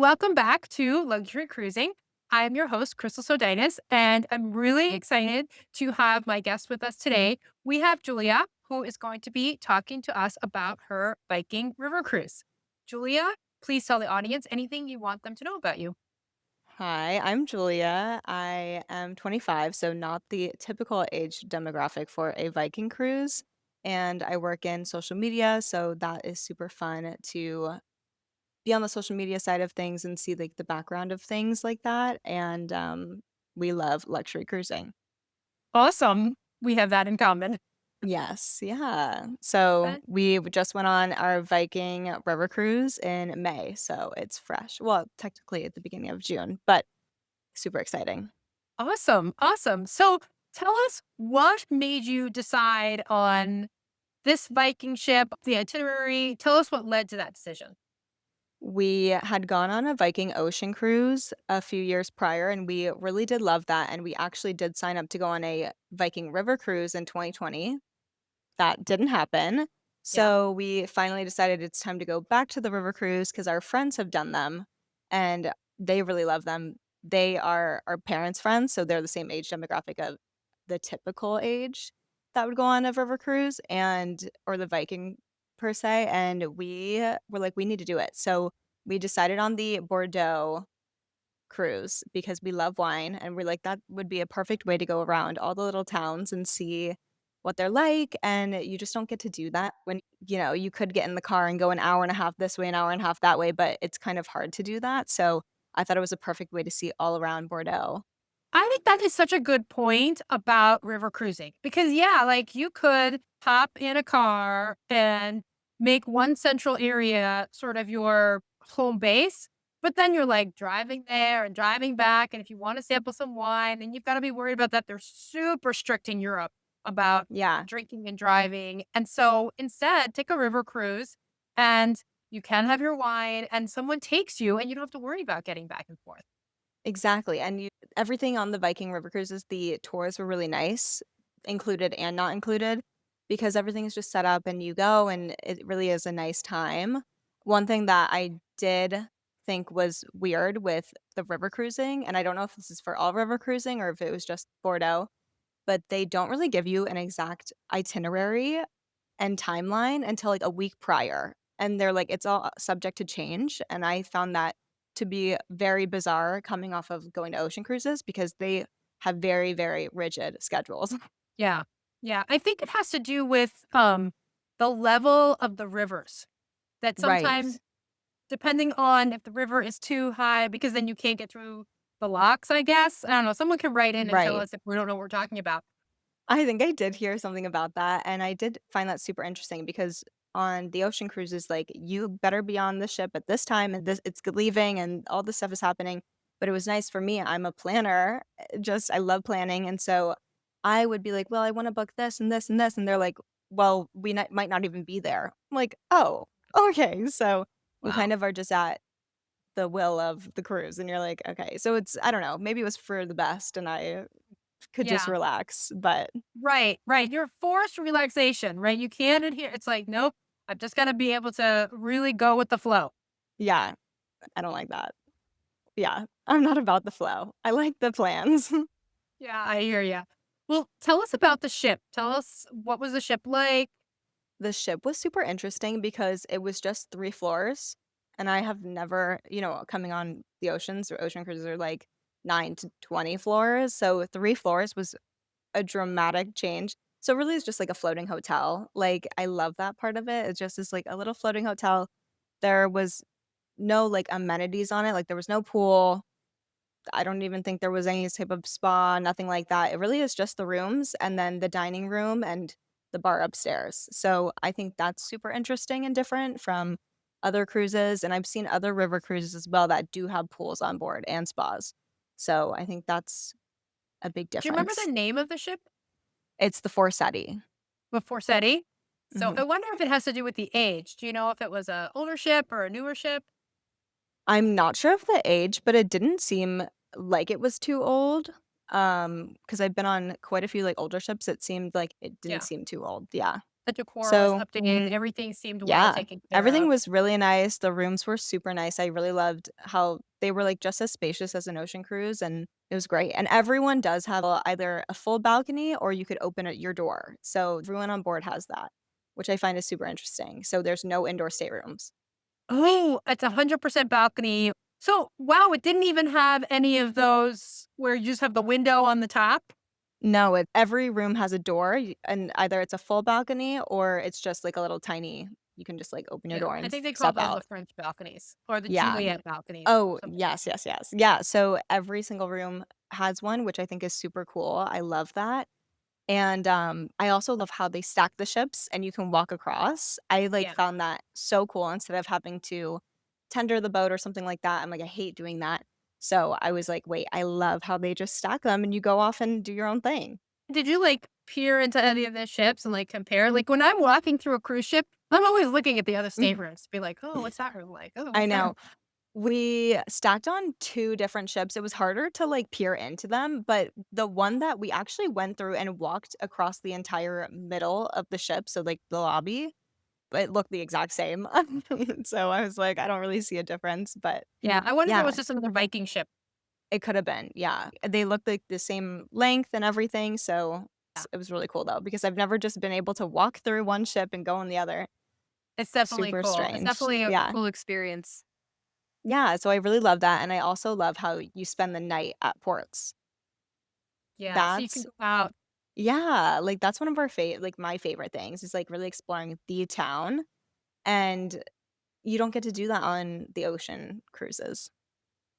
Welcome back to Luxury Cruising. I am your host, Krystal Sodaitis, and I'm really excited to have my guest with us today. We have Julia, who is going to be talking to us about her Viking River Cruise. Julia, please tell the audience anything you want them to know about you. Hi, I'm Julia. I am 25, so not the typical age demographic for a Viking cruise. And I work in social media, so that is super fun to be on the social media side of things and see like the background of things like that. And we love luxury cruising. Awesome. We have that in common. Yes, yeah. So But we just went on our Viking River Cruise in May, so it's fresh. Well, technically at the beginning of June, but super exciting. awesome. Awesome. So tell us what made you decide on this Viking ship, the itinerary. Tell us what led to that decision. We had gone on a Viking Ocean cruise a few years prior, and we really did love that, and we actually did sign up to go on a Viking River Cruise in 2020. That didn't happen, Yeah. so we finally decided it's time to go back to the river cruise because our friends have done them, and they really love them. They are our parents' friends, so they're the same age demographic of the typical age that would go on a river cruise and or the Viking per se, and we were like, "We need to do it." So, we decided on the Bordeaux cruise because we love wine, and we're like, "That would be a perfect way to go around all the little towns and see what they're like," and you just don't get to do that when you could get in the car and go an hour and a half this way, an hour and a half that way, but it's kind of hard to do that, so I thought it was a perfect way to see all around Bordeaux. I think that is such a good point about river cruising because, yeah, like you could hop in a car and make one central area sort of your home base, but then you're like driving there and driving back. And if you want to sample some wine, then you've got to be worried about that. They're super strict in Europe about Yeah. drinking and driving. And so instead, take a river cruise and you can have your wine and someone takes you and you don't have to worry about getting back and forth. Exactly, and you everything on the Viking River Cruises, the tours were really nice, included and not included, because everything is just set up and you go and it really is a nice time. One thing that I did think was weird with the river cruising, and I don't know if this is for all river cruising or if it was just Bordeaux, but they don't really give you an exact itinerary and timeline until, like, a week prior, and they're like, "It's all subject to change," and I found that to be very bizarre coming off of going to ocean cruises because they have very, very rigid schedules. Yeah. Yeah. I think it has to do with the level of the rivers that Right. sometimes depending on if the river is too high because then you can't get through the locks, I guess. I don't know. Someone can write in and tell Right. us if we don't know what we're talking about. I think I did hear something about that, and I did find that super interesting because on the ocean cruises, like, you better be on the ship at this time, and this it's leaving, and all this stuff is happening, but it was nice for me, I'm a planner, just I love planning, and so I would be like, "Well, I wanna book this and this and this," and they're like, "Well, we might not even be there." I'm like, "Oh, okay." So, you Wow. kind of are just at the will of the cruise, and you're like, "Okay." So it's I don't know, maybe it was for the best, and I could just Yeah. relax, but Right. Right. You're forced relaxation, right? You can't adhere. It's like, nope, I've just got to be able to really go with the flow. yeah, I don't like that. Yeah, I'm not about the flow. I like the plans. Yeah, I hear you. Well, tell us about the ship. Tell us what was the ship like? The ship was super interesting because it was just 3 floors, and I have never coming on the oceans or ocean cruises are like 9 to 20 floors, so 3 floors was a dramatic change. So, really it's just like a floating hotel. Like, I love that part of it. It just is like a little floating hotel. There was no, like, amenities on it, like, there was no pool. I don't even think there was any type of spa, nothing like that. It really is just the rooms and then the dining room and the bar upstairs. So I think that's super interesting and different from other cruises. And I've seen other river cruises as well that do have pools on board and spas. So I think that's a big Do you remember difference. the name of the ship? It's the Forsetti. Before SETI? So Mhm. I wonder if it has to do with the age. Do you know if it was a older ship or a newer ship? I'm not sure of the age, but it didn't seem like it was too old. Because I've been on quite a few like older ships. It seemed like it didn't Yeah. seem too old. Yeah. The decor was So updated, everything seemed well yeah, taken care everything of. was really nice. The rooms were super nice. I really loved how they were like just as spacious as an ocean cruise, and it was great. And everyone does have either a full balcony or you could open it your door. So everyone on board has that, which I find is super interesting. So there's no indoor staterooms. Oh, it's 100% balcony. So, wow, it didn't even have any of those where you just have the window on the top? No, every room has a door, and either it's a full balcony or it's just like a little tiny. You can just like open your Yeah, door I and think they call step those the out. French balconies or the Yeah. Juliet balconies, Oh, something like yes, yes, yes. Yeah, so every single room has one, which I think is super cool. I love that. And, I also love how they stack the ships and you can walk across. I, like, yeah. found that so cool instead of having to tender the boat or something like that. I'm like, "I hate doing that." So, I was like, "Wait, I love how they just stack them and you go off and do your own thing." Did you, like, peer into any of the ships and, like, compare? Like, when I'm walking through a cruise ship, I'm always looking at the other staterooms to be like, "Oh, what's that room like? Oh, I what's that room?" know. We stacked on 2 different ships. It was harder to, like, peer into them, but the one that we actually went through and walked across the entire middle of the ship, so, like, the lobby, it looked the exact same. So I was like, "I don't really see a difference," but Yeah, I wonder if it yeah, was just another Viking ship. it could have been, yeah. They looked like the same length and everything, so Yeah, it was really cool, though, because I've never just been able to walk through one ship and go on the other. it's definitely Super cool. It's strange. definitely a Yeah. cool experience. Yeah, so I really love that, and I also love how you spend the night at ports. Yeah, so you can That's go out. yeah, like, that's one of our like, my favorite things is, like, really exploring the town, and you don't get to do that on the ocean cruises.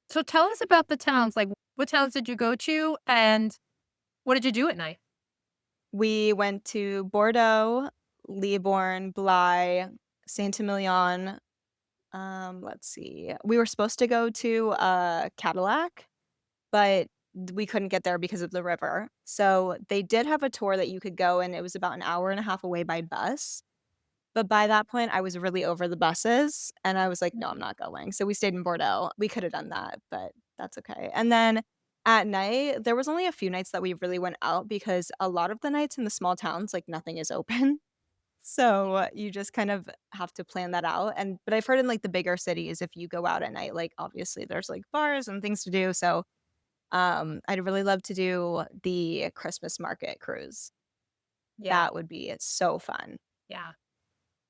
So tell us about the towns, like, what towns did you go to, and what did you do at night? We went to Bordeaux, Libourne, Blaye, Saint-Emilion, let's see, we were supposed to go to, Cadillac, but we couldn't get there because of the river. So, they did have a tour that you could go, and it was about an hour and a half away by bus. But by that point, I was really over the buses, and I was like, "No, I'm not going." So we stayed in Bordeaux. We coulda done that, but that's okay. And then at night, there was only a few nights that we really went out because a lot of the nights in the small towns, like, nothing is open. So you just kind of have to plan that out, and but I've heard in, like, the bigger cities, if you go out at night, like, obviously, there's, like, bars and things to do, so, I'd really love to do the Christmas market cruise. Yeah, That would be so fun. yeah.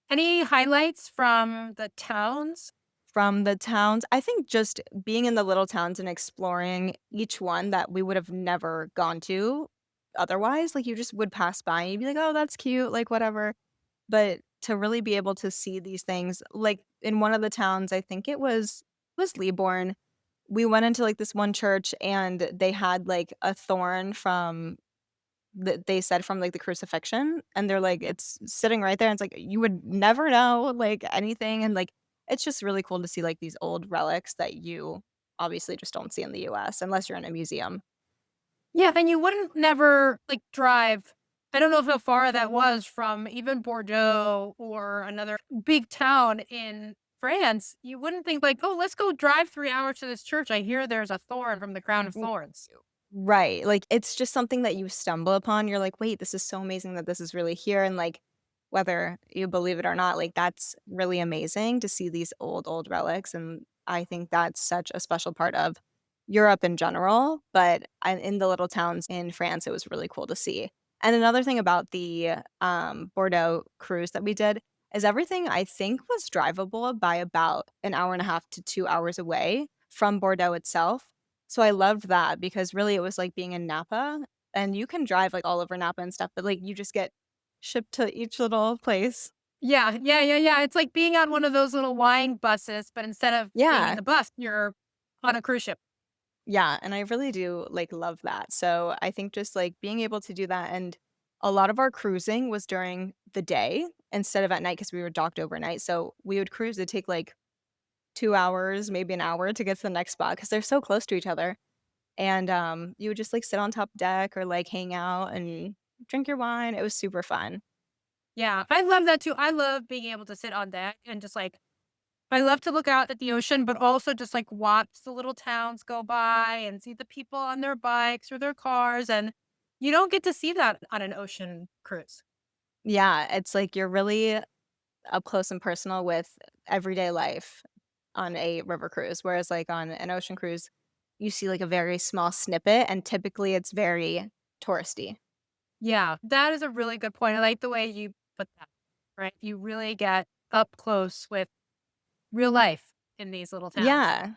Any highlights from the towns? From the towns, I think just being in the little towns and exploring each one that we would have never gone to otherwise, like, you just would pass by and you'd be like, "Oh, that's cute," like, whatever, but to really be able to see these things, like, in one of the towns, I think it was Libourne, we went into, like, this one church and they had, like, a thorn from they said from, like, the crucifixion, and they're like, "It's sitting right there," and it's like, you would never know, like, anything, and, like, it's just really cool to see, like, these old relics that you obviously just don't see in the US unless you're in a museum. Yeah, and you wouldn't never, like, drive. I don't know how far that was from even Bordeaux or another big town in France. You wouldn't think like, "Oh, let's go drive 3 hours to this church. I hear there's a thorn from the crown of thorns." Right, like, it's just something that you stumble upon, you're like, "Wait, this is so amazing that this is really here," and, like, whether you believe it or not, like, that's really amazing to see these old, old relics, and I think that's such a special part of Europe in general, but in the little towns in France, it was really cool to see. And another thing about the, Bordeaux cruise that we did is everything I think was drivable by about an hour and a half to 2 hours away from Bordeaux itself. So I loved that because really it was like being in Napa, and you can drive, like, all over Napa and stuff, but, like, you just get shipped to each little place. Yeah, yeah, yeah, yeah. It's like being on one of those little wine buses, but instead of being in Yeah, the bus, you're on a cruise ship. yeah, and I really do, like, love that. So I think just, like, being able to do that and a lot of our cruising was during the day instead of at night because we were docked overnight, so we would cruise, it'd take, like, 2 hours, maybe an hour to get to the next spot because 'cause they're so close to each other. And, you would just, like, sit on top deck or, like, hang out and drink your wine. It was super fun. Yeah, I love that too. I love being able to sit on deck and just like I love to look out at the ocean, but also just like watch the little towns go by and see the people on their bikes or their cars. And you don't get to see that on an ocean cruise. Yeah, it's like you're really up close and personal with everyday life on a river cruise, whereas, like, on an ocean cruise, you see, like, a very small snippet, and typically it's very touristy. Yeah, that is a really good point. I like the way you put that, right? You really get up close with real life in these little towns. Yeah.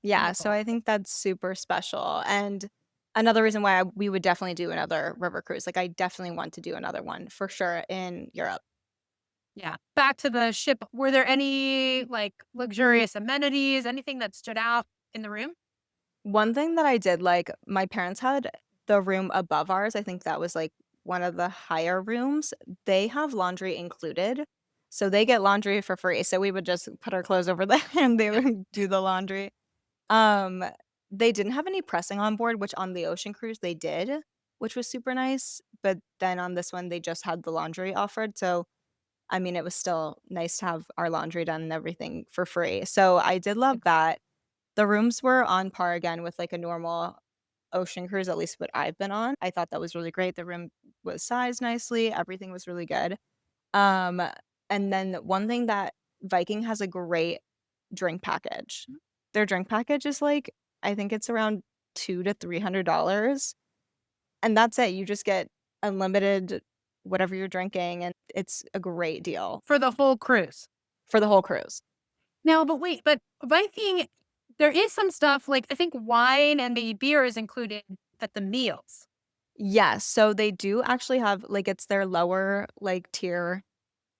Yeah, so Beautiful. I think that's super special, and another reason why we would definitely do another river cruise, like, I definitely want to do another one for sure in Europe. Yeah. Back to the ship. Were there any like luxurious amenities, anything that stood out in the room? One thing that I did like, my parents had the room above ours, I think that was, like, one of the higher rooms. They have laundry included, so they get laundry for free, so we would just put our clothes over there and they would do the laundry. Um, they didn't have any pressing on board, which on the ocean cruise they did, which was super nice, but then on this one, they just had the laundry offered, so, I mean, it was still nice to have our laundry done and everything for free, so I did love that. The rooms were on par again with, like, a normal ocean cruise, at least what I've been on. I thought that was really great. The room was sized nicely, everything was really good. Um, and then one thing that Viking has a great drink package. Their drink package is, like, I think it's around $200 to $300, and that's it. You just get unlimited whatever you're drinking, and it's a great deal For the whole cruise. for the whole cruise. Now, but wait, but Viking, there is some stuff like I think wine and maybe beer is included at the meals. Yes, so they do actually have like, it's their lower, like, tier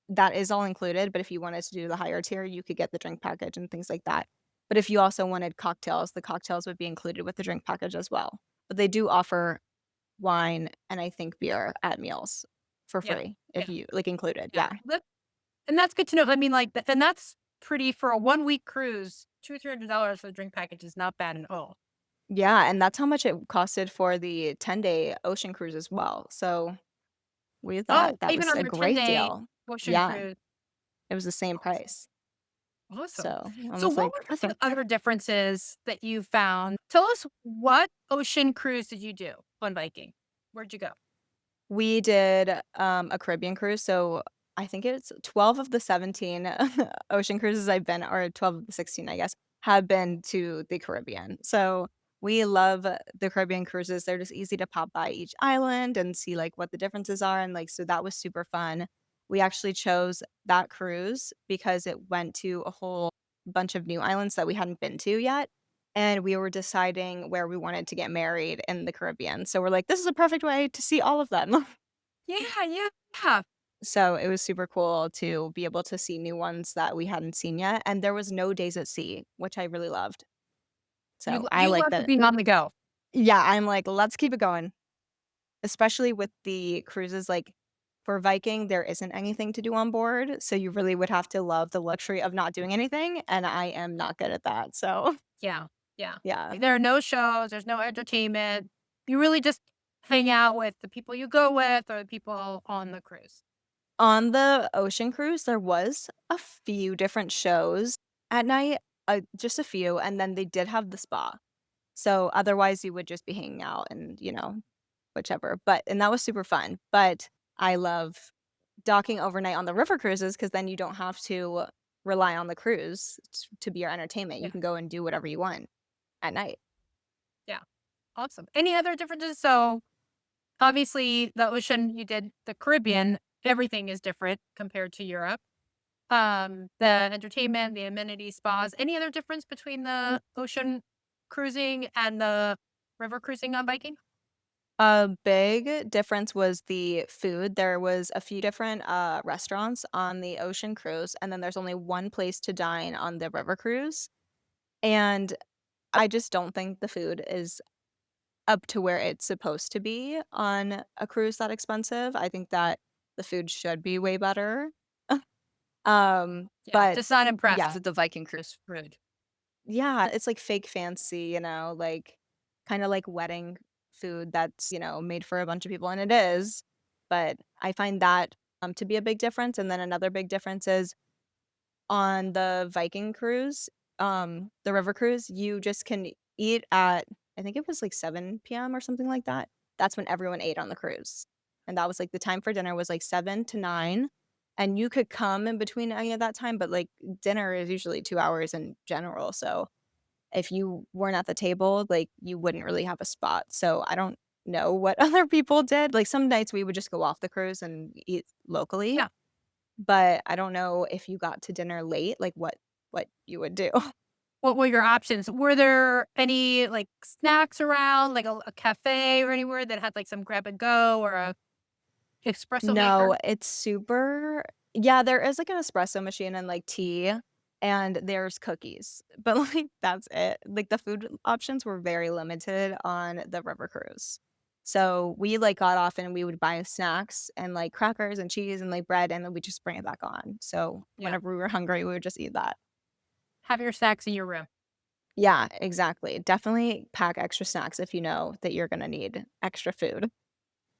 that is all included, but if you wanted to do the higher tier, you could get the drink package and things like that. But if you also wanted cocktails, the cocktails would be included with the drink package as well. But they do offer wine and I think beer at meals for Yeah. free if Yeah. you like, included, Yeah. yeah. And that's good to know. I mean, like, and that's pretty for a 1 week cruise. $200 or $300 for the drink package is not bad at all. Yeah, and that's how much it costed for the 10-day ocean cruise as well, so we thought Oh, that even was on a their great 10-day deal. ocean Yeah, cruise. it was the same Awesome. price. Awesome. So, I So was what like, were the "Perfect." other differences that you found? Tell us what ocean cruise did you do on Viking? Where'd you go? We did, a Caribbean cruise, so I think it's 12 of the 17 ocean cruises I've been or 12 of the 16, I guess, have been to the Caribbean. So, we love the Caribbean cruises, they're just easy to pop by each island and see, like, what the differences are, and, like, so that was super fun. We actually chose that cruise because it went to a whole bunch of new islands that we hadn't been to yet, and we were deciding where we wanted to get married in the Caribbean. So we're like, "This is a perfect way to see all of them." Yeah, yeah, yeah. So it was super cool to be able to see new ones that we hadn't seen yet, and there was no days at sea, which I really loved. So I You like love to that. be on the go. Yeah, I'm like, "Let's keep it going." Especially with the cruises, like, for Viking, there isn't anything to do on board, so you really would have to love the luxury of not doing anything, and I am not good at that, so Yeah, yeah. yeah. There are no shows, there's no entertainment. You really just hang out with the people you go with or the people on the cruise. On the ocean cruise, there was a few different shows at night, just a few, and then they did have the spa. So, otherwise, you would just be hanging out and, whichever, but and that was super fun, but I love docking overnight on the river cruises because then you don't have to rely on the cruise to be your entertainment. You Yeah, can go and do whatever you want at night. yeah. Awesome. Any other differences? So, obviously, the ocean, you did the Caribbean, everything is different compared to Europe. The entertainment, the amenities, spas. Any other difference between the ocean cruising and the river cruising on biking? A big difference was the food. There was a few different, restaurants on the ocean cruise, and then there's only one place to dine on the river cruise, and I just don't think the food is up to where it's supposed to be on a cruise that expensive. I think that the food should be way better. Yeah, But just not impressed yeah. with the Viking cruise food. Yeah, it's like fake fancy, like kinda like wedding food that's, made for a bunch of people, and it is, but I find that, to be a big difference, and then another big difference is on the Viking cruise, the river cruise, you just can eat at I think it was like 7 PM or something like that. That's when everyone ate on the cruise, and that was, like, the time for dinner was, like, 7 to 9, and you could come in between any of that time, but, like, dinner is usually 2 hours in general, so if you weren't at the table, like, you wouldn't really have a spot, so I don't know what other people did, like, some nights we would just go off the cruise and eat locally, Yeah. but I don't know if you got to dinner late, like, what you would do. What were your options? Were there any, like, snacks around, like a cafe or anywhere that had, like, some grab and go or a espresso maker? No, it's super yeah, there is, like, an espresso machine and, like, tea, and there's cookies, but, like, that's it. Like, the food options were very limited on the river cruise. So, we, like, got off and we would buy snacks and, like, crackers and cheese and, like, bread, and then we just bring it back on. So, Yeah. whenever we were hungry, we would just eat that. Have your snacks in your room. Yeah, exactly. Definitely pack extra snacks if you know that you're gonna need extra food.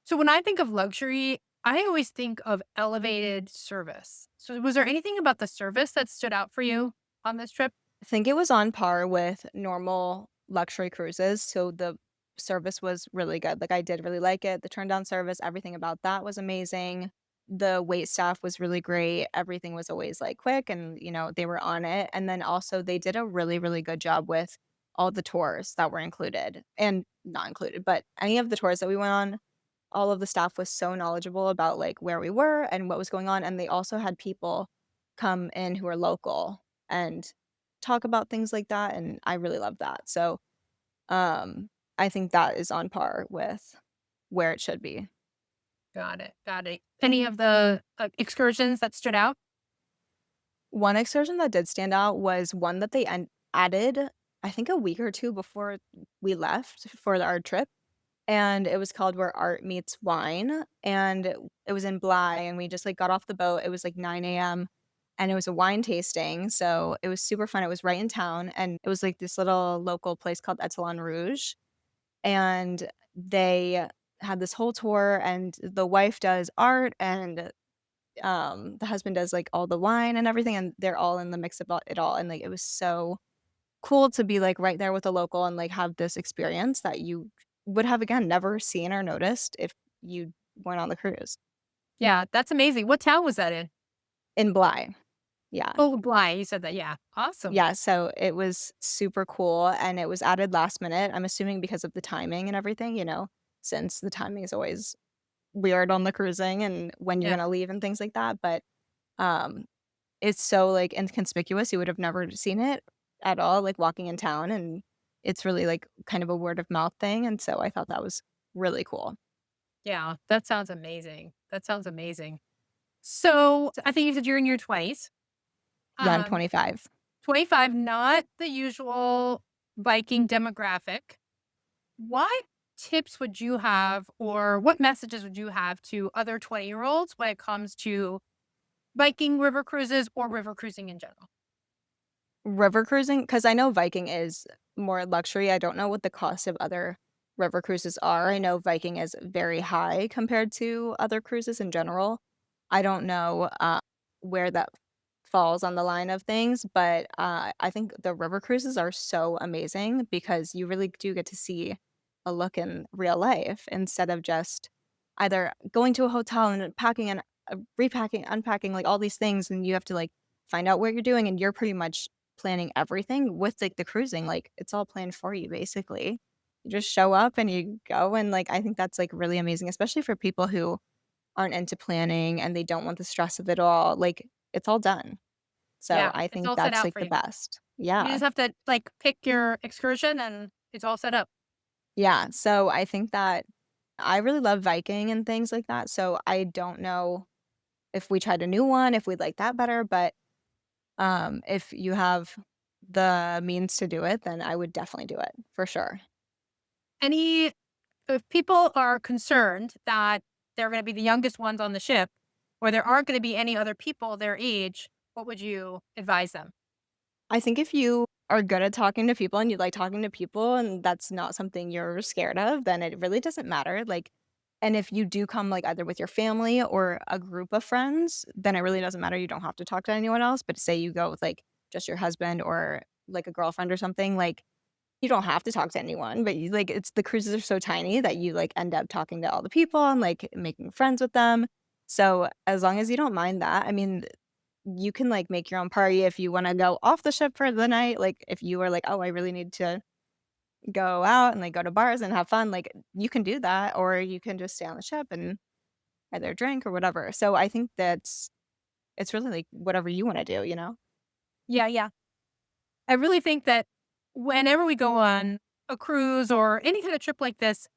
So when I think of luxury, I always think of elevated service. So was there anything about the service that stood out for you on this trip? I think it was on par with normal luxury cruises, so the service was really good, like, I did really like it, the turn down service, everything about that was amazing. The wait staff was really great, everything was always, like, quick and, they were on it, and then also they did a really, really good job with all the tours that were included and not included, but any of the tours that we went on, all of the staff was so knowledgeable about, like, where we were and what was going on, and they also had people come in who are local and talk about things like that, and I really love that. So, I think that is on par with where it should be. Got it. Got it. Any of the excursions that stood out? One excursion that did stand out was one that they added, I think a week or 2 before we left for our trip, and it was called Where Art Meets Wine, and it was in Bly, and we just, like, got off the boat, it was, like, 9 a.m., and it was a wine tasting, so it was super fun, it was right in town, and it was, like, this little local place called Etalon Rouge, and they had this whole tour, and the wife does art, and, the husband does, like, all the wine and everything, and they're all in the mix about it all, and, like, it was so cool to be, like, right there with a local and, like, have this experience that you would have, again, never seen or noticed if you weren't on the cruise. Yeah, that's amazing. What town was that in? In Bly. Yeah. Oh, Bly. You said that. Yeah. Awesome. Yeah, so it was super cool, and it was added last minute, I'm assuming because of the timing and everything, since the timing is always weird on the cruising and when you're Yeah. gonna leave and things like that, but, um, it's so, like, inconspicuous, you would have never seen it at all, like, walking in town, and it's really, like, kind of a word of mouth thing, and so I thought that was really cool. Yeah. That sounds amazing. That sounds amazing. So I think you said you're in your 20s. Yeah, I'm Um, 25. 25, not the usual Viking demographic. What tips would you have or what messages would you have to other 20-year-olds when it comes to Viking river cruises or river cruising in general? River cruising, because I know Viking is more luxury, I don't know what the cost of other river cruises are, I know Viking is very high compared to other cruises in general. I don't know, where that falls on the line of things, but, I think the river cruises are so amazing because you really do get to see a look in real life instead of just either going to a hotel and packing and, repacking, unpacking, like, all these things, and you have to, like, find out what you're doing, and you're pretty much planning everything with, like, the cruising, like, it's all planned for you, basically. You just show up and you go, and, like, I think that's, like, really amazing, especially for people who aren't into planning and they don't want the stress of it all, like, it's all done. So, Yeah, I it's think all set that's, out like, for the you. best. You Yeah. just have to like pick your excursion and it's all set up. Yeah, so I think that I really love Viking and things like that, so I don't know if we tried a new one, if we'd like that better, but, if you have the means to do it, then I would definitely do it, for sure. Any if people are concerned that they're going to be the youngest ones on the ship or there aren't going to be any other people their age, what would you advise them? I think if you are good at talking to people and you like talking to people and that's not something you're scared of, then it really doesn't matter, like and if you do come, like, either with your family or a group of friends, then it really doesn't matter, you don't have to talk to anyone else, but say you go with, like, just your husband or, like, a girlfriend or something, like, You don't have to talk to anyone, but you like, it's the cruises are so tiny that you, like, end up talking to all the people and, like, making friends with them. So, as long as you don't mind that, I mean, you can, like, make your own party if you wanna go off the ship for the night, like, if you were like, "Oh, I really need to go out and, like, go to bars and have fun," like, you can do that, or you can just stay on the ship and either drink or whatever. So, I think it's really, like, whatever you wanna do, you know? Yeah, yeah. I really think that whenever we go on a cruise or any kind of trip like this,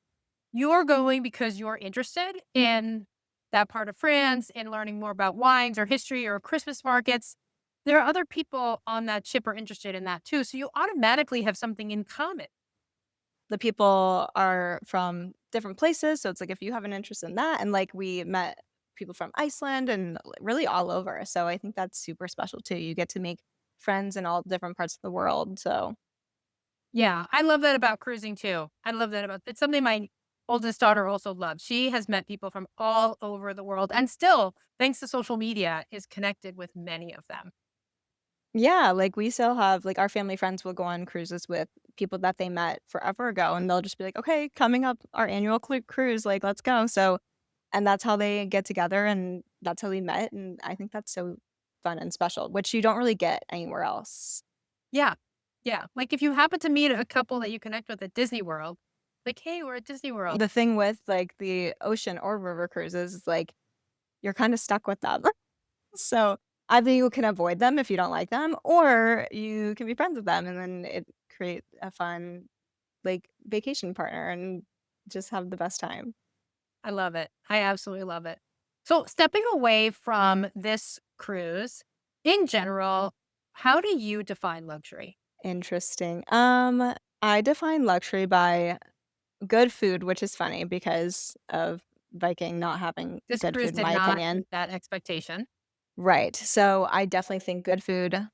you're going because you're interested in that part of France and learning more about wines or history or Christmas markets. There are other people on that ship are interested in that too. So you automatically have something in common. The people are from different places, so it's like if you have an interest in that and, like, we met people from Iceland and really all over, so I think that's super special too. You get to make friends in all different parts of the world, so Yeah, I love that about cruising too. I love that about it's something my oldest daughter also loves. She has met people from all over the world and still, thanks to social media, is connected with many of them. yeah, like, we still have like, our family friends will go on cruises with people that they met forever ago, and they'll just be like, "Okay, coming up our annual cruise, like, let's go." So and that's how they get together, and that's how they met, and I think that's so fun and special, which you don't really get anywhere else. Yeah. Yeah. Like if you happen to meet a couple that you connect with at Disney World, like, hey, we're at Disney World. The thing with, like, the ocean or river cruises is, like, you're kinda stuck with them. So, either you can avoid them if you don't like them, or you can be friends with them, and then it create a fun, like, vacation partner and just have the best time. I love it. I absolutely love it. So, stepping away from this cruise, in general, how do you define luxury? Interesting. I define luxury by good food, which is funny because of Viking not having This good cruise food, in did my not opinion. meet that expectation. Right. So I definitely think good food.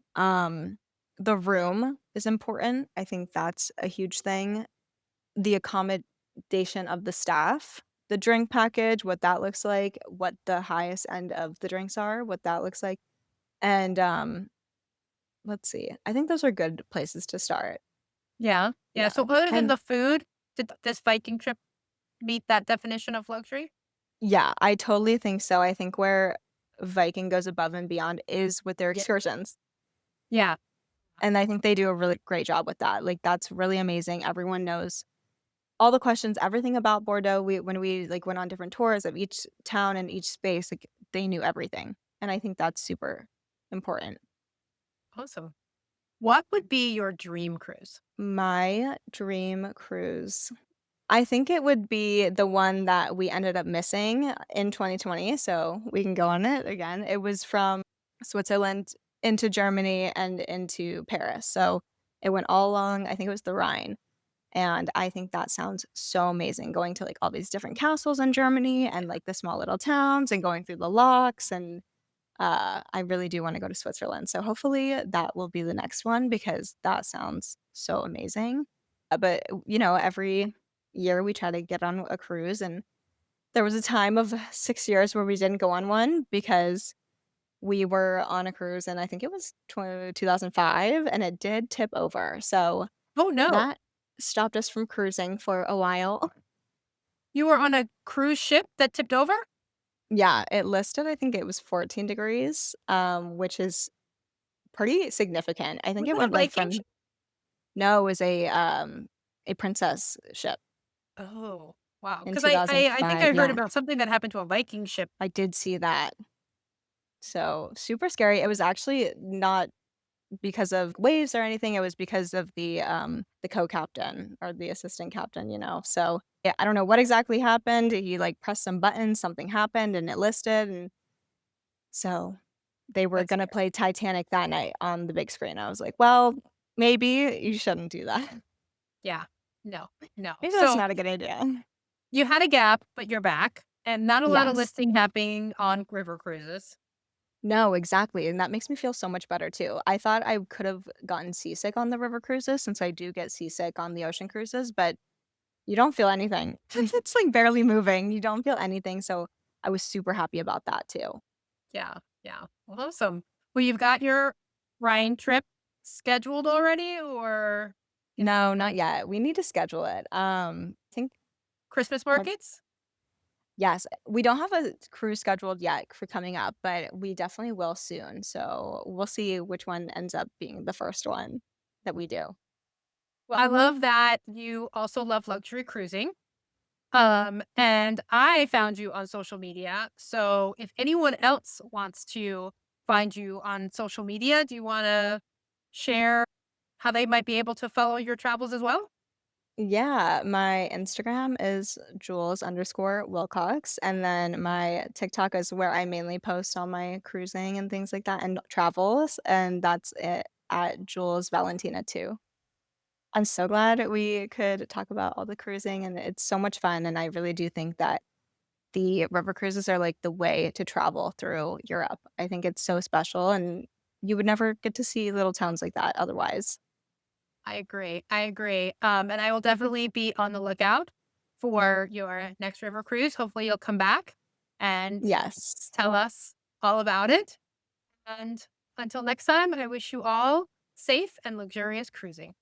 The room is important. I think that's a huge thing. The accommodation of the staff, the drink package, what that looks like, what the highest end of the drinks are, what that looks like. And let's see. I think those are good places to start. Yeah. Yeah. So, Yeah. other than And the food, did this Viking trip meet that definition of luxury? yeah, I totally think so. I think where Viking goes above and beyond is with their Yeah. excursions. Yeah. And I think they do a really great job with that. Like, that's really amazing. Everyone knows all the questions, everything about Bordeaux. When we, like, went on different tours of each town and each space, like, they knew everything, and I think that's super important. Awesome. What would be your dream cruise? My dream cruise, I think it would be the one that we ended up missing in 2020, so we can go on it again. It was from Switzerland into Germany and into Paris, so it went all along, I think it was the Rhine. And I think that sounds so amazing going to, like, all these different castles in Germany and, like, the small little towns and going through the locks, and, I really do wanna go to Switzerland, so hopefully that will be the next one because that sounds so amazing. But, you know, every year we try to get on a cruise, and there was a time of 6 years where we didn't go on one because we were on a cruise, and I think it was 2005, and it did tip over, so Oh, no. that stopped us from cruising for a while. You were on a cruise ship that tipped over? Yeah, it listed I think it was 14 degrees, which is pretty significant. I think Was it that a went, like, Viking from no, it was a princess ship Oh, wow. in Because I think 2005, I heard yeah. about something that happened to a Viking ship. I did see that. So, super scary. It was actually not because of waves or anything, it was because of the co-captain or the assistant captain, you know? So, yeah, I don't know what exactly happened. He, like, pressed some buttons, something happened, and it listed, and so they were That's gonna scary. play Titanic that night on the big screen. I was like, "Well, maybe you shouldn't do that. Yeah. No, no. Maybe that's So, not a good idea." you had a gap, but you're back, and not a lot of Yes. listing happening on river cruises. No, exactly, and that makes me feel so much better too. I thought I could have gotten seasick on the river cruises since I do get seasick on the ocean cruises, but you don't feel anything. It's, like, barely moving. You don't feel anything, so I was super happy about that too. Yeah, yeah. Well, awesome. Well, you've got your Rhine trip scheduled already, or No, not yet. We need to schedule it. I think Christmas my markets? yes, we don't have a cruise scheduled yet for coming up, but we definitely will soon. So we'll see which one ends up being the first one that we do. Well, I love that you also love luxury cruising. And I found you on social media. So if anyone else wants to find you on social media, do you want to share how they might be able to follow your travels as well? Yeah, my Instagram is Jules_Wilcox, and then my TikTok is where I mainly post all my cruising and things like that and travels, and that's it at Jules Valentina too. I'm so glad we could talk about all the cruising, and it's so much fun, and I really do think that the river cruises are like the way to travel through Europe. I think it's so special, and you would never get to see little towns like that otherwise. I agree. I agree. And I will definitely be on the lookout for your next river cruise. Hopefully, you'll come back and Yes. tell us all about it. And until next time, I wish you all safe and luxurious cruising.